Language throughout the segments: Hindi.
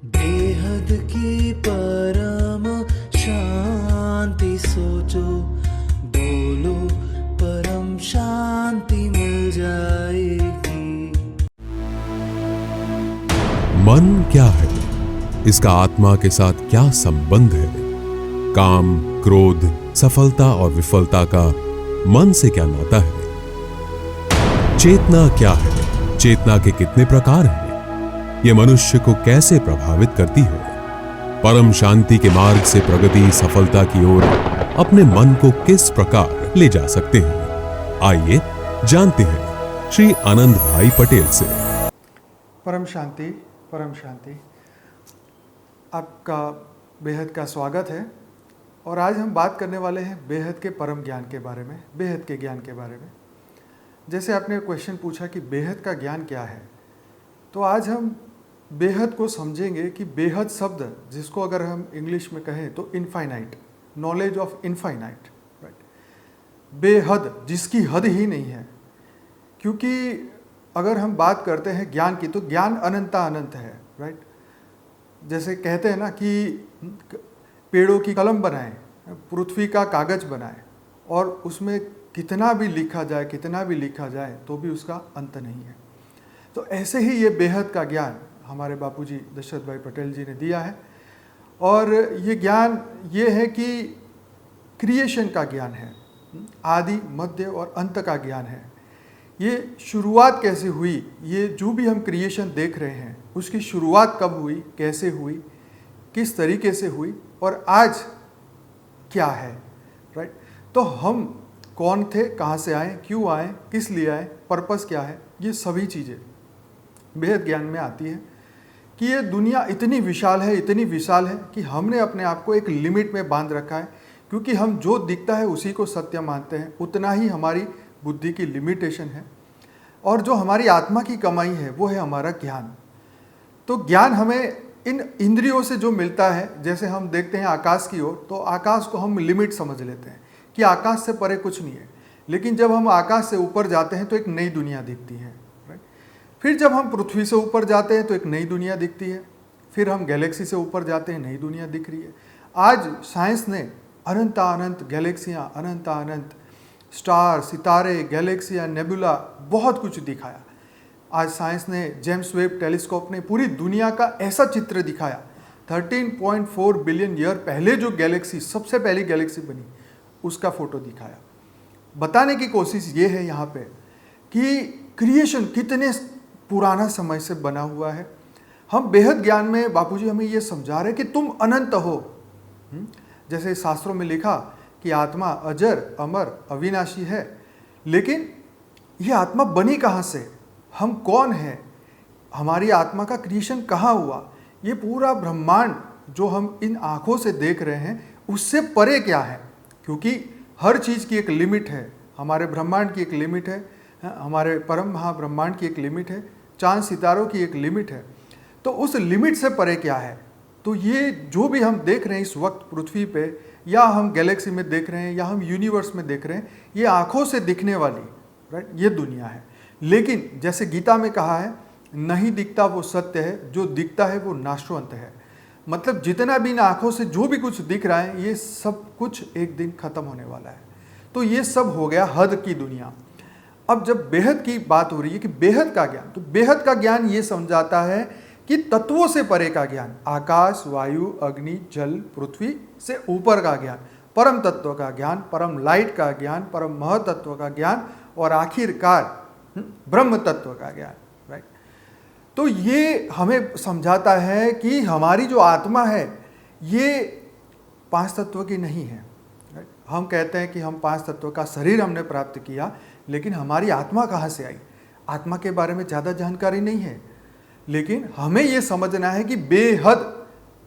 बेहद की परम शांति सोचो, बोलो परम शांति मिल जाएगी। मन क्या है? इसका आत्मा के साथ क्या संबंध है? काम, क्रोध, सफलता और विफलता का मन से क्या नाता है? चेतना क्या है? चेतना के कितने प्रकार हैं? ये मनुष्य को कैसे प्रभावित करती है? परम शांति के मार्ग से प्रगति, सफलता की ओर अपने मन को किस प्रकार ले जा सकते हैं? आइए जानते हैं श्री आनंद भाई पटेल से। परम शांति, परम शांति। आपका बेहद का स्वागत है। और आज हम बात करने वाले हैं बेहद के परम ज्ञान के बारे में, बेहद के ज्ञान के बारे में। जैसे आपने क्वेश्चन पूछा कि बेहद का ज्ञान क्या है, तो आज हम बेहद को समझेंगे कि बेहद शब्द, जिसको अगर हम इंग्लिश में कहें तो infinite, knowledge of infinite, right. बेहद, जिसकी हद ही नहीं है। क्योंकि अगर हम बात करते हैं ज्ञान की, तो ज्ञान अनंता अनंत है, राइट। जैसे कहते हैं ना कि पेड़ों की कलम बनाएं, पृथ्वी का कागज बनाएं, और उसमें कितना भी लिखा जाए, कितना भी लिखा जाए, तो भी उसका अंत नहीं है। तो ऐसे ही ये बेहद का ज्ञान हमारे बापूजी दशरथ भाई पटेल जी ने दिया है। और ये ज्ञान ये है कि क्रिएशन का ज्ञान है, आदि, मध्य और अंत का ज्ञान है। ये शुरुआत कैसे हुई, ये जो भी हम क्रिएशन देख रहे हैं, उसकी शुरुआत कब हुई, कैसे हुई, किस तरीके से हुई, और आज क्या है, राइट। तो हम कौन थे, कहाँ से आए, क्यों आए, किस लिए आए, पर्पस क्या है, ये सभी चीज़ें बेहद ज्ञान में आती है। कि ये दुनिया इतनी विशाल है, इतनी विशाल है कि हमने अपने आप को एक लिमिट में बांध रखा है। क्योंकि हम जो दिखता है उसी को सत्य मानते हैं, उतना ही हमारी बुद्धि की लिमिटेशन है। और जो हमारी आत्मा की कमाई है वो है हमारा ज्ञान। तो ज्ञान हमें इन इंद्रियों से जो मिलता है, जैसे हम देखते हैं आकाश की ओर, तो आकाश को हम लिमिट समझ लेते हैं कि आकाश से परे कुछ नहीं है। लेकिन जब हम आकाश से ऊपर जाते हैं तो एक नई दुनिया दिखती है, राइट। फिर जब हम पृथ्वी से ऊपर जाते हैं तो एक नई दुनिया दिखती है। फिर हम गैलेक्सी से ऊपर जाते हैं, नई दुनिया दिख रही है। आज साइंस ने अनंत अनंत गैलेक्सियाँ, अनंत अनंत स्टार, सितारे, गैलेक्सियाँ, नेबुला, बहुत कुछ दिखाया। आज साइंस ने, जेम्स वेब टेलीस्कोप ने पूरी दुनिया का ऐसा चित्र दिखाया। 13.4 बिलियन ईयर पहले जो गैलेक्सी, सबसे पहली गैलेक्सी बनी, उसका फोटो दिखाया। बताने की कोशिश ये है यहाँ पे कि क्रिएशन कितने पुराना समय से बना हुआ है। हम बेहद ज्ञान में बापूजी हमें ये समझा रहे कि तुम अनंत हो। जैसे शास्त्रों में लिखा कि आत्मा अजर, अमर, अविनाशी है। लेकिन ये आत्मा बनी कहाँ से, हम कौन हैं, हमारी आत्मा का क्रिएशन कहाँ हुआ, ये पूरा ब्रह्मांड जो हम इन आँखों से देख रहे हैं, उससे परे क्या है। क्योंकि हर चीज़ की एक लिमिट है। हमारे ब्रह्मांड की एक लिमिट है, हमारे परम महाब्रह्मांड की एक लिमिट है, चांद सितारों की एक लिमिट है। तो उस लिमिट से परे क्या है। तो ये जो भी हम देख रहे हैं इस वक्त पृथ्वी पे, या हम गैलेक्सी में देख रहे हैं, या हम यूनिवर्स में देख रहे हैं, ये आँखों से दिखने वाली, राइट, ये दुनिया है। लेकिन जैसे गीता में कहा है, नहीं दिखता वो सत्य है, जो दिखता है वो नाशवंत है। मतलब जितना भी इन आँखों से जो भी कुछ दिख रहा है, ये सब कुछ एक दिन खत्म होने वाला है। तो ये सब हो गया हद की दुनिया। अब जब बेहद की बात हो रही है कि बेहद का ज्ञान, तो बेहद का ज्ञान ये समझाता है कि तत्वों से परे का ज्ञान, आकाश, वायु, अग्नि, जल, पृथ्वी से ऊपर का ज्ञान, परम तत्व का ज्ञान, परम लाइट का ज्ञान, परम महतत्व का ज्ञान, और आखिरकार ब्रह्म तत्व का ज्ञान, राइट। तो ये हमें समझाता है कि हमारी जो आत्मा है ये 5 तत्व की नहीं है, राइट। हम कहते हैं कि हम 5 तत्व का शरीर हमने प्राप्त किया, लेकिन हमारी आत्मा कहाँ से आई, आत्मा के बारे में ज़्यादा जानकारी नहीं है। लेकिन हमें ये समझना है कि बेहद,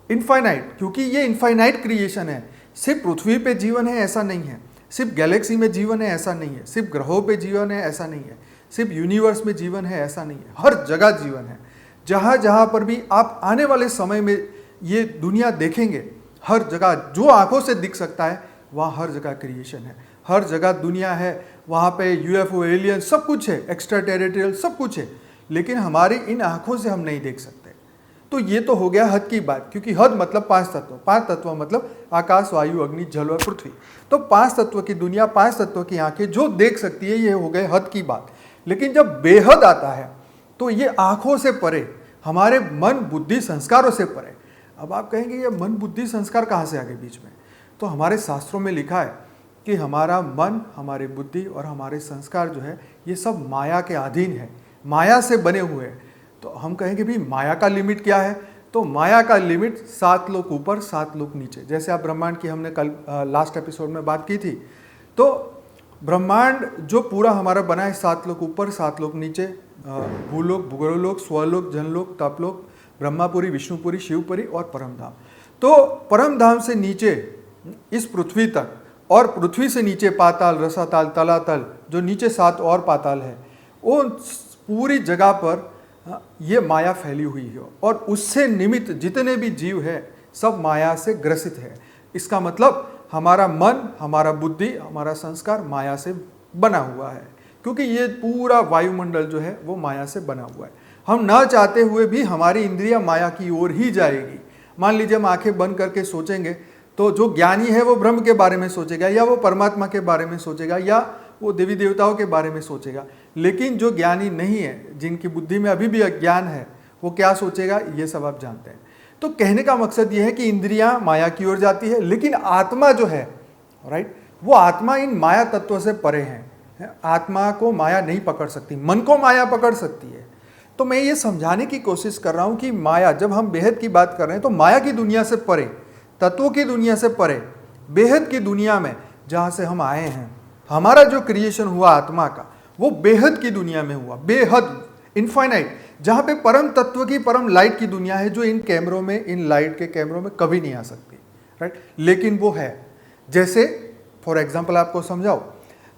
इनफाइनाइट, क्योंकि ये इनफाइनाइट क्रिएशन है। सिर्फ पृथ्वी पे जीवन है ऐसा नहीं है, सिर्फ गैलेक्सी में जीवन है ऐसा नहीं है, सिर्फ ग्रहों पे जीवन है ऐसा नहीं है, सिर्फ यूनिवर्स में जीवन है ऐसा नहीं है। हर जगह जीवन है। जहाँ जहाँ पर भी आप आने वाले समय में ये दुनिया देखेंगे, हर जगह जो आंखों से दिख सकता है, वहाँ हर जगह क्रिएशन है, हर जगह दुनिया है। वहाँ पे यूएफओ, एलियन, सब कुछ है, एक्स्ट्रा टेरिटोरियल सब कुछ है। लेकिन हमारी इन आँखों से हम नहीं देख सकते। तो ये तो हो गया हद की बात, क्योंकि हद मतलब 5 तत्व, 5 तत्व मतलब आकाश, वायु, अग्नि, जल और पृथ्वी। तो 5 तत्व की दुनिया, 5 तत्व की आंखें जो देख सकती है, ये हो गए हद की बात। लेकिन जब बेहद आता है तो ये आंखों से परे, हमारे मन, बुद्धि, संस्कारों से परे। अब आप कहेंगे ये मन, बुद्धि, संस्कार कहाँ से आ गए बीच में? तो हमारे शास्त्रों में लिखा है कि हमारा मन, हमारी बुद्धि और हमारे संस्कार जो है, ये सब माया के अधीन है, माया से बने हुए हैं। तो हम कहेंगे भी माया का लिमिट क्या है? तो माया का लिमिट 7 लोक ऊपर, 7 लोक नीचे। जैसे आप ब्रह्मांड की हमने कल लास्ट एपिसोड में बात की थी, तो ब्रह्मांड जो पूरा हमारा बना है 7 लोक ऊपर, 7 लोक नीचे, भूलोक, भूगोलोक, स्वलोक, जनलोक, तपलोक, ब्रह्मापुरी, विष्णुपुरी, शिवपुरी और परमधाम। तो परमधाम से नीचे इस पृथ्वी तक, और पृथ्वी से नीचे पाताल, रसाताल, तलातल, जो नीचे 7 और पाताल है, वो पूरी जगह पर ये माया फैली हुई है, और उससे निमित्त जितने भी जीव है सब माया से ग्रसित है। इसका मतलब हमारा मन, हमारा बुद्धि, हमारा संस्कार माया से बना हुआ है, क्योंकि ये पूरा वायुमंडल जो है वो माया से बना हुआ है। हम ना चाहते हुए भी हमारी इंद्रियां माया की ओर ही जाएगी। मान लीजिए हम आंखें बंद करके सोचेंगे, तो जो ज्ञानी है वो ब्रह्म के बारे में सोचेगा, या वो परमात्मा के बारे में सोचेगा, या वो देवी देवताओं के बारे में सोचेगा। लेकिन जो ज्ञानी नहीं है, जिनकी बुद्धि में अभी भी अज्ञान है, वो क्या सोचेगा, ये सब आप जानते हैं। तो कहने का मकसद ये है कि इंद्रियां माया की ओर जाती है, लेकिन आत्मा जो है, राइट, वो आत्मा इन माया तत्व से परे है। आत्मा को माया नहीं पकड़ सकती, मन को माया पकड़ सकती है। तो मैं ये समझाने की कोशिश कर रहा हूं कि माया, जब हम बेहद की बात कर रहे हैं, तो माया की दुनिया से परे, तत्वों की दुनिया से परे, बेहद की दुनिया में जहां से हम आए हैं, हमारा जो क्रिएशन हुआ आत्मा का, वो बेहद की दुनिया में हुआ, बेहद, इनफाइनाइट, जहां पे परम तत्व की, परम लाइट की दुनिया है, जो इन कैमरों में, इन लाइट के कैमरों में कभी नहीं आ सकती, राइट। लेकिन वो है। जैसे फॉर एग्जांपल आपको समझाओ,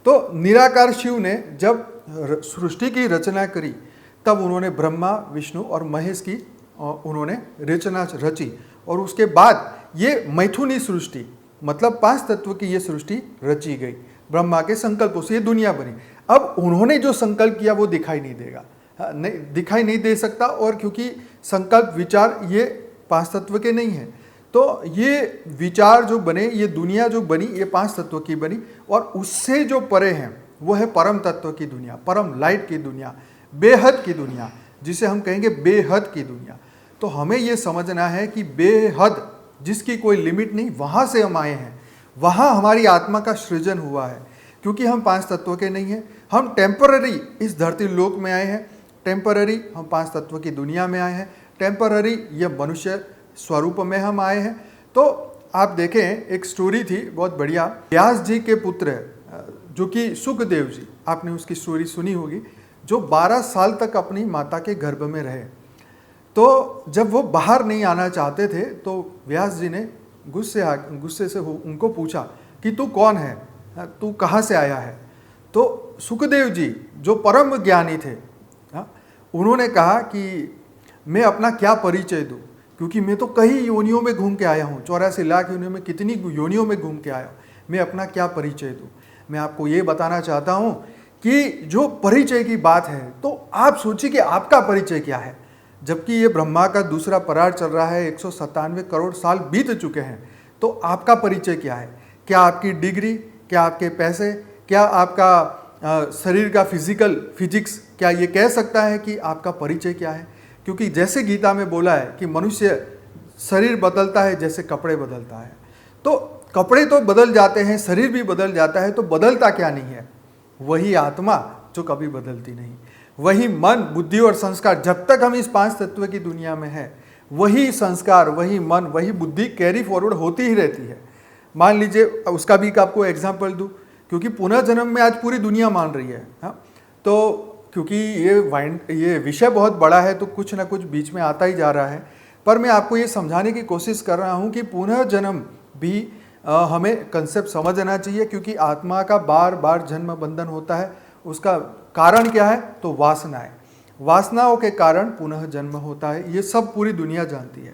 तो निराकार शिव ने जब सृष्टि की रचना करी, तब उन्होंने ब्रह्मा, विष्णु और महेश की उन्होंने रचना रची, और उसके बाद ये मैथुनी सृष्टि, मतलब 5 तत्व की ये सृष्टि रची गई। ब्रह्मा के संकल्पों से ये दुनिया बनी। अब उन्होंने जो संकल्प किया वो दिखाई नहीं देगा, नहीं दिखाई नहीं दे सकता, और क्योंकि संकल्प, विचार ये 5 तत्व के नहीं है, तो ये विचार जो बने, ये दुनिया जो बनी, ये 5 तत्व की बनी, और उससे जो परे हैं वो है परम तत्व की दुनिया, परम लाइट की दुनिया, बेहद की दुनिया, जिसे हम कहेंगे बेहद की दुनिया। तो हमें ये समझना है कि बेहद, जिसकी कोई लिमिट नहीं, वहाँ से हम आए हैं, वहाँ हमारी आत्मा का सृजन हुआ है। क्योंकि हम 5 तत्व के नहीं हैं, हम टेम्पररी इस धरती लोक में आए हैं, टेम्पररी हम 5 तत्व की दुनिया में आए हैं, टेम्पररी ये मनुष्य स्वरूप में हम आए हैं। तो आप देखें, एक स्टोरी थी बहुत बढ़िया, व्यास जी के पुत्र जो कि सुखदेव जी, आपने उसकी स्टोरी सुनी होगी, जो 12 साल तक अपनी माता के गर्भ में रहे। तो जब वो बाहर नहीं आना चाहते थे, तो व्यास जी ने गुस्से से उनको पूछा कि तू कौन है, तू कहाँ से आया है? तो सुखदेव जी जो परम ज्ञानी थे, उन्होंने कहा कि मैं अपना क्या परिचय दूँ, क्योंकि मैं तो कई योनियों में घूम के आया हूँ, 84 लाख योनियों में, कितनी योनियों में घूम के आया हूँ, मैं अपना क्या परिचय दूँ? मैं आपको ये बताना चाहता हूँ कि जो परिचय की बात है, तो आप सोचिए कि आपका परिचय क्या है। जबकि ये ब्रह्मा का दूसरा परार चल रहा है, 197 करोड़ साल बीत चुके हैं, तो आपका परिचय क्या है? क्या आपकी डिग्री, क्या आपके पैसे, क्या आपका शरीर का फिजिक्स, क्या ये कह सकता है कि आपका परिचय क्या है? क्योंकि जैसे गीता में बोला है कि मनुष्य शरीर बदलता है जैसे कपड़े बदलता है, तो कपड़े तो बदल जाते हैं, शरीर भी बदल जाता है, तो बदलता क्या नहीं है? वही आत्मा जो कभी बदलती नहीं, वही मन, बुद्धि और संस्कार। जब तक हम इस 5 तत्व की दुनिया में है, वही संस्कार, वही मन, वही बुद्धि कैरी फॉरवर्ड होती ही रहती है। मान लीजिए, उसका भी आपको एग्जाम्पल दूँ, क्योंकि पुनर्जन्म में आज पूरी दुनिया मान रही है, हाँ, तो क्योंकि ये विषय बहुत बड़ा है, तो कुछ ना कुछ बीच में आता ही जा रहा है, पर मैं आपको ये समझाने की कोशिश कर रहा हूँ कि पुनर्जन्म भी हमें कंसेप्ट समझना चाहिए, क्योंकि आत्मा का बार बार जन्म बंधन होता है। उसका कारण क्या है? तो वासनाएं, वासनाओं के कारण पुनः जन्म होता है, ये सब पूरी दुनिया जानती है।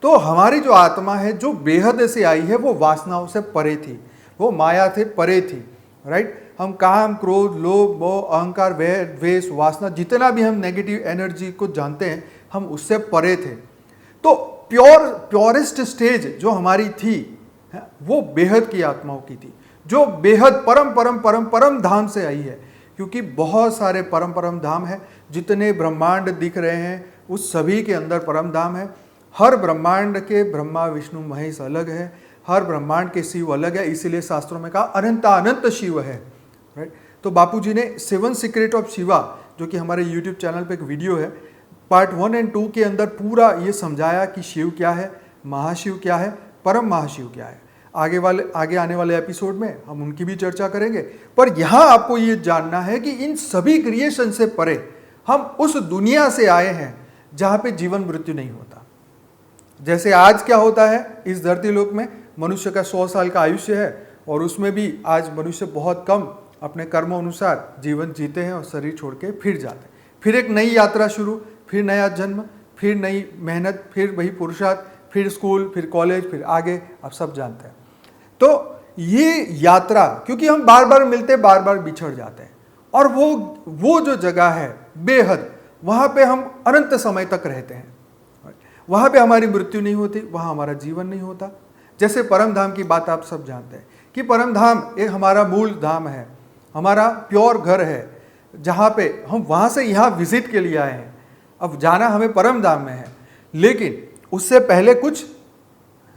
तो हमारी जो आत्मा है, जो बेहद से आई है, वो वासनाओं से परे थी, वो माया से परे थी, राइट। हम काम, क्रोध, लोभ, मोह, अहंकार, वैर, द्वेष, वासना, जितना भी हम नेगेटिव एनर्जी को जानते हैं, हम उससे परे थे। तो प्योरेस्ट स्टेज जो हमारी थी वो बेहद की आत्माओं की थी, जो बेहद परम परम परम परम धाम से आई है। क्योंकि बहुत सारे परम परम धाम है, जितने ब्रह्मांड दिख रहे हैं उस सभी के अंदर परम धाम है। हर ब्रह्मांड के ब्रह्मा विष्णु महेश अलग है, हर ब्रह्मांड के शिव अलग है, इसीलिए शास्त्रों में कहा अनंत शिव है, राइट। तो बापूजी ने 7 सीक्रेट ऑफ शिवा, जो कि हमारे यूट्यूब चैनल पे एक वीडियो है, पार्ट 1 और 2 के अंदर पूरा ये समझाया कि शिव क्या है, महाशिव क्या है, परम महाशिव क्या है। आगे आने वाले एपिसोड में हम उनकी भी चर्चा करेंगे। पर यहाँ आपको ये जानना है कि इन सभी क्रिएशन से परे हम उस दुनिया से आए हैं जहाँ पे जीवन मृत्यु नहीं होता। जैसे आज क्या होता है इस धरती लोक में, मनुष्य का 100 साल का आयुष्य है और उसमें भी आज मनुष्य बहुत कम अपने कर्मों अनुसार जीवन जीते हैं और शरीर छोड़ के फिर जाते हैं। फिर एक नई यात्रा शुरू, फिर नया जन्म, फिर नई मेहनत, फिर वही पुरुषार्थ, फिर स्कूल, फिर कॉलेज, फिर आगे, आप सब जानते हैं। तो ये यात्रा, क्योंकि हम बार बार मिलते, बार बार बिछड़ जाते हैं, और वो जो जगह है बेहद, वहाँ पे हम अनंत समय तक रहते हैं। वहाँ पे हमारी मृत्यु नहीं होती, वहाँ हमारा जीवन नहीं होता। जैसे परम धाम की बात आप सब जानते हैं कि परम धाम एक हमारा मूल धाम है, हमारा प्योर घर है, जहाँ पे हम वहाँ से यहाँ विजिट के लिए आए हैं। अब जाना हमें परम धाम में है, लेकिन उससे पहले कुछ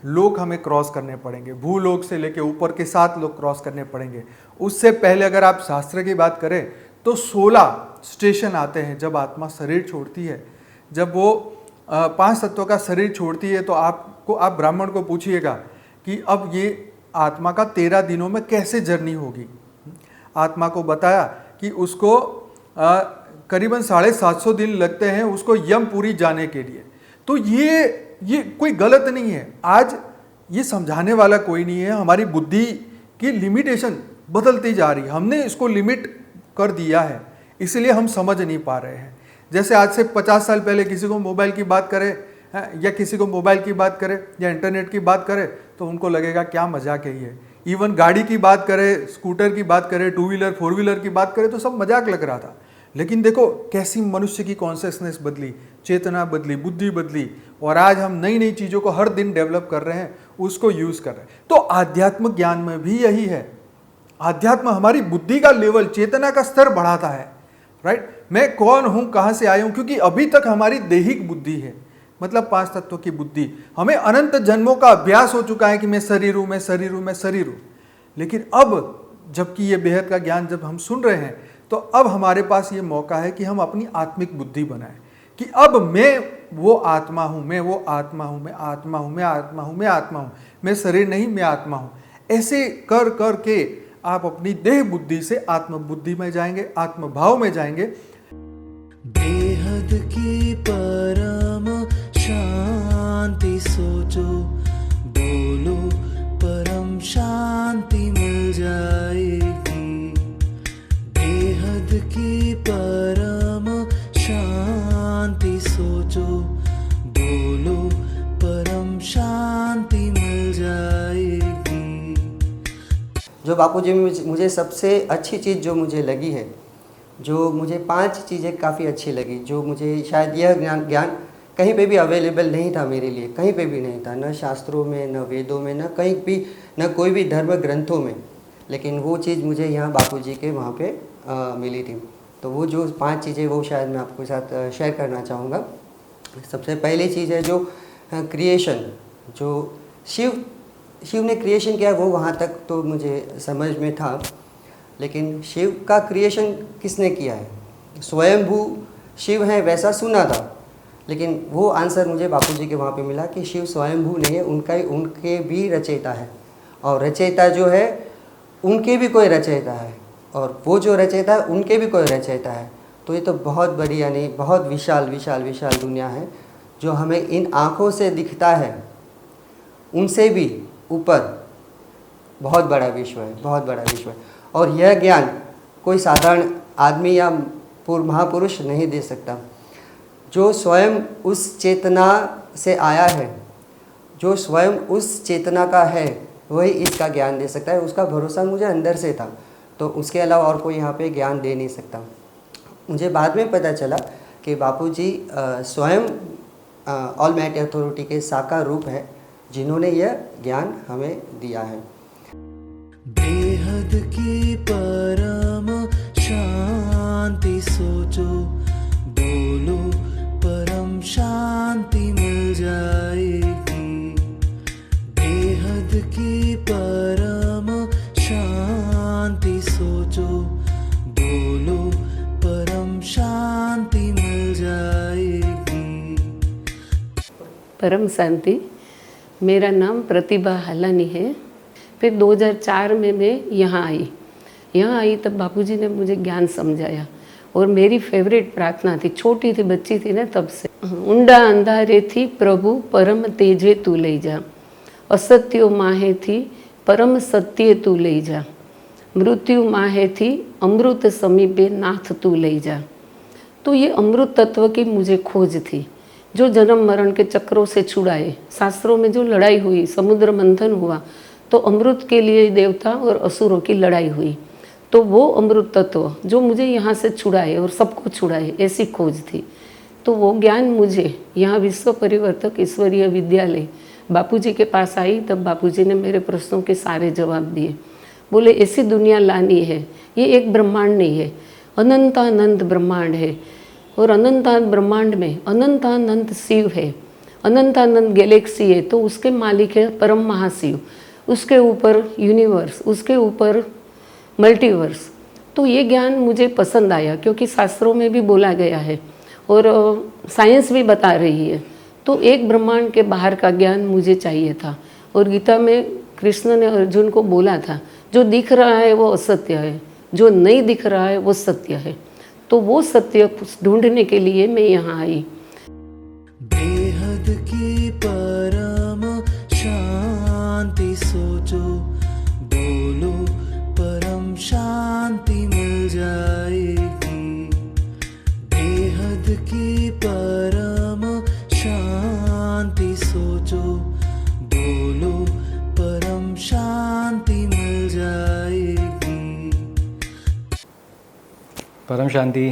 लोग हमें क्रॉस करने पड़ेंगे। भूलोक से लेके ऊपर के 7 लोग क्रॉस करने पड़ेंगे। उससे पहले अगर आप शास्त्र की बात करें तो 16 स्टेशन आते हैं जब आत्मा शरीर छोड़ती है। जब वो 5 तत्वों का शरीर छोड़ती है तो आप ब्राह्मण को पूछिएगा कि अब ये आत्मा का 13 दिनों में कैसे जर्नी होगी। आत्मा को बताया कि उसको करीबन 750 दिन लगते हैं उसको यमपुरी जाने के लिए। तो ये कोई गलत नहीं है। आज ये समझाने वाला कोई नहीं है। हमारी बुद्धि की लिमिटेशन बदलती जा रही है, हमने इसको लिमिट कर दिया है, इसलिए हम समझ नहीं पा रहे हैं। जैसे आज से 50 साल पहले किसी को मोबाइल की बात करें या किसी को मोबाइल की बात करें या इंटरनेट की बात करें तो उनको लगेगा क्या मजाक है ये। इवन गाड़ी की बात करें, स्कूटर की बात करें, 2 व्हीलर 4 व्हीलर की बात करें तो सब मजाक लग रहा था। लेकिन देखो कैसी मनुष्य की कॉन्शियसनेस बदली, चेतना बदली, बुद्धि बदली, और आज हम नई नई चीज़ों को हर दिन डेवलप कर रहे हैं, उसको यूज़ कर रहे हैं। तो आध्यात्म ज्ञान में भी यही है। आध्यात्म हमारी बुद्धि का लेवल, चेतना का स्तर बढ़ाता है, राइट। मैं कौन हूँ, कहाँ से आया हूँ, क्योंकि अभी तक हमारी दैहिक बुद्धि है, मतलब 5 तत्वों की बुद्धि। हमें अनंत जन्मों का अभ्यास हो चुका है कि मैं शरीर हूँ, मैं शरीर हूँ, मैं शरीर हूँ। लेकिन अब जबकि ये बेहद का ज्ञान जब हम सुन रहे हैं तो अब हमारे पास ये मौका है कि हम अपनी आत्मिक बुद्धि बनाएं कि अब मैं वो आत्मा हूँ, मैं वो आत्मा हूँ, मैं आत्मा हूँ, मैं आत्मा हूँ, मैं आत्मा हूँ, मैं शरीर नहीं, मैं आत्मा हूँ। ऐसे कर कर के आप अपनी देह बुद्धि से आत्म बुद्धि में जाएंगे, आत्म भाव में जाएंगे। बेहद की परम शांति सोचो, बोलो परम शांति मिल जाएगी। बेहद की परम शांति सोचो, बोलो परम शांति मिल जाएगी। जो बापूजी में मुझे सबसे अच्छी चीज़ जो मुझे लगी है, जो मुझे 5 चीज़ें काफ़ी अच्छी लगी, जो मुझे शायद यह ज्ञान कहीं पे भी अवेलेबल नहीं था मेरे लिए, कहीं पे भी नहीं था, न शास्त्रों में, न वेदों में, न कहीं भी, न कोई भी धर्म ग्रंथों में। लेकिन वो चीज़ मुझे यहाँ बापूजी के वहाँ पे मिली थी। तो वो जो 5 चीज़ें वो शायद मैं आपके साथ शेयर करना चाहूँगा। सबसे पहली चीज़ है जो क्रिएशन, जो शिव ने क्रिएशन किया वो वहाँ तक तो मुझे समझ में था। लेकिन शिव का क्रिएशन किसने किया है? स्वयंभू शिव है वैसा सुना था, लेकिन वो आंसर मुझे बापूजी के वहाँ पे मिला कि शिव स्वयंभू नहीं है, उनके भी रचयिता है, और रचयिता जो है उनके भी कोई रचयिता है, और वो जो रचयिता है उनके भी कोई रचयिता है। तो ये तो बहुत बड़ी, यानी बहुत विशाल विशाल विशाल दुनिया है जो हमें इन आँखों से दिखता है, उनसे भी ऊपर बहुत बड़ा विश्व है, बहुत बड़ा विश्व है। और यह ज्ञान कोई साधारण आदमी या महापुरुष नहीं दे सकता। जो स्वयं उस चेतना से आया है, जो स्वयं उस चेतना का है, वही इसका ज्ञान दे सकता है। उसका भरोसा मुझे अंदर से था, तो उसके अलावा और कोई यहाँ पे ज्ञान दे नहीं सकता। मुझे बाद में पता चला कि बापूजी स्वयं ऑल माइटी अथॉरिटी के साकार रूप है, जिन्होंने यह ज्ञान हमें दिया है। बेहद की परम शांति सोचो, बोलो परम शांति मिल जाएगी। बेहद की परम शांति सोचो, बोलो परम शांति मिल जाएगी। परम शांति। मेरा नाम प्रतिभा हालानी है। फिर 2004 में मैं यहाँ आई तब बापूजी ने मुझे ज्ञान समझाया और मेरी फेवरेट प्रार्थना थी, छोटी थी बच्ची थी ना तब से, ऊंडा अंधारे थी प्रभु परम तेजे तू ले जा, असत्यो माहे थी परम सत्य तू ले जा, मृत्यु माहे थी अमृत समीपे नाथ तू ले जा। तो ये अमृत तत्व की मुझे खोज थी, जो जन्म मरण के चक्रों से छुड़ाए। शास्त्रों में जो लड़ाई हुई, समुद्र मंथन हुआ, तो अमृत के लिए देवता और असुरों की लड़ाई हुई, तो वो अमृत तत्व जो मुझे यहाँ से छुड़ाए और सबको छुड़ाए, ऐसी खोज थी। तो वो ज्ञान मुझे यहाँ विश्व परिवर्तक ईश्वरीय विद्यालय बापूजी के पास आई, तब बापूजी ने मेरे प्रश्नों के सारे जवाब दिए। बोले ऐसी दुनिया लानी है, ये एक ब्रह्मांड नहीं है, अनंतानंत ब्रह्मांड है, और अनंतानंत ब्रह्मांड में अनंतानंत शिव है, अनंतानंत गैलेक्सी है, तो उसके मालिक है परम महाशिव, उसके ऊपर यूनिवर्स, उसके ऊपर मल्टीवर्स। तो ये ज्ञान मुझे पसंद आया, क्योंकि शास्त्रों में भी बोला गया है और साइंस भी बता रही है। तो एक ब्रह्मांड के बाहर का ज्ञान मुझे चाहिए था। और गीता में कृष्ण ने अर्जुन को बोला था, जो दिख रहा है वो असत्य है, जो नहीं दिख रहा है वो सत्य है। तो वो सत्य ढूंढने के लिए मैं यहाँ आई। बेहद की परम शांति सोचो, बोलो परम शांति मिल जाएगी। बेहद की परम शांति सोचो, बोलो परम शांति मिल जाएगी। परम शांति।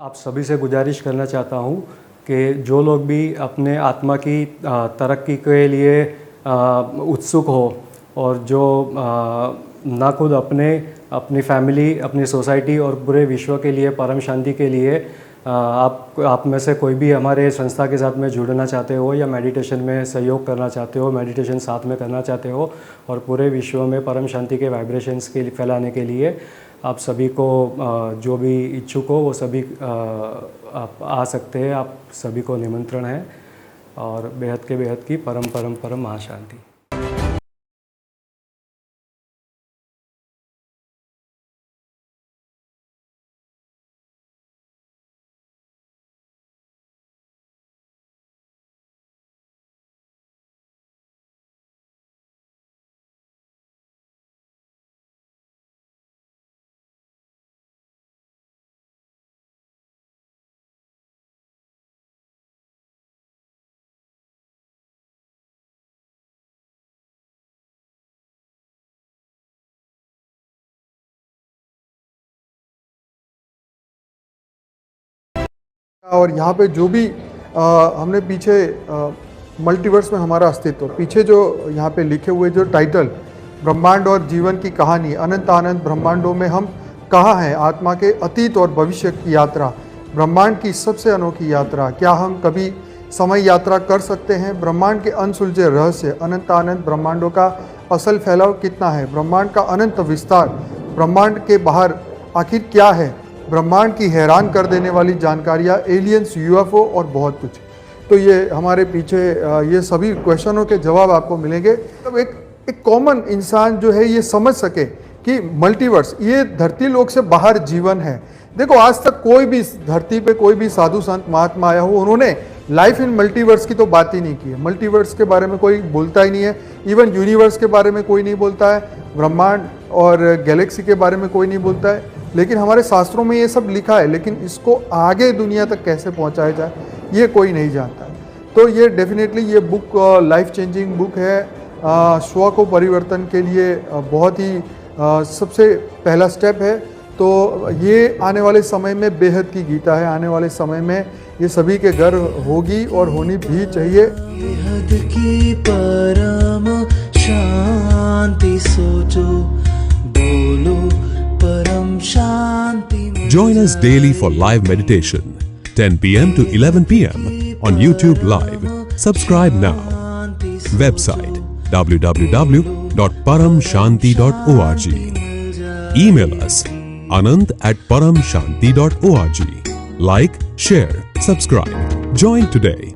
आप सभी से गुजारिश करना चाहता हूँ कि जो लोग भी अपने आत्मा की तरक्की के लिए उत्सुक हो, और जो ना खुद अपनी फैमिली, अपनी सोसाइटी और पूरे विश्व के लिए परम शांति के लिए आप में से कोई भी हमारे संस्था के साथ में जुड़ना चाहते हो, या मेडिटेशन में सहयोग करना चाहते हो, मेडिटेशन साथ में करना चाहते हो, और पूरे विश्व में परम शांति के वाइब्रेशंस के फैलाने के लिए आप सभी को जो भी इच्छुक हो वो सभी आप आ सकते हैं। आप सभी को निमंत्रण है। और बेहद की परम महाशांति। और यहाँ पे जो भी हमने पीछे मल्टीवर्स में हमारा अस्तित्व, पीछे जो यहाँ पे लिखे हुए जो टाइटल, ब्रह्मांड और जीवन की कहानी, अनंत अनंत ब्रह्मांडों में हम कहाँ हैं, आत्मा के अतीत और भविष्य की यात्रा, ब्रह्मांड की सबसे अनोखी यात्रा, क्या हम कभी समय यात्रा कर सकते हैं, ब्रह्मांड के अनसुलझे रहस्य, अनंत अनंत ब्रह्मांडों का असल फैलाव कितना है, ब्रह्मांड का अनंत विस्तार, ब्रह्मांड के बाहर आखिर क्या है, ब्रह्मांड की हैरान कर देने वाली जानकारियाँ, एलियंस, यूएफओ और बहुत कुछ। तो ये हमारे पीछे ये सभी क्वेश्चनों के जवाब आपको मिलेंगे। तब एक कॉमन इंसान जो है ये समझ सके कि मल्टीवर्स, ये धरती लोक से बाहर जीवन है। देखो आज तक कोई भी धरती पे कोई भी साधु संत महात्मा आया हो, उन्होंने लाइफ इन मल्टीवर्स की तो बात ही नहीं की है। मल्टीवर्स के बारे में कोई बोलता ही नहीं है, इवन यूनिवर्स के बारे में कोई नहीं बोलता है, ब्रह्मांड और गैलेक्सी के बारे में कोई नहीं बोलता है। लेकिन हमारे शास्त्रों में ये सब लिखा है, लेकिन इसको आगे दुनिया तक कैसे पहुंचाया जाए ये कोई नहीं जानता है। तो ये डेफिनेटली ये बुक लाइफ चेंजिंग बुक है। स्व को परिवर्तन के लिए बहुत ही सबसे पहला स्टेप है तो ये आने वाले समय में बेहद की गीता है, आने वाले समय में ये सभी के घर होगी और होनी भी चाहिए। बेहद की परम शांति सोचो, बोलो परम शांति में Join us daily for live meditation, 10 p.m. to 11 p.m. on YouTube Live. Subscribe now. Website www.paramshanti.org. Email us anant@paramshanti.org. Like, share, subscribe. Join today.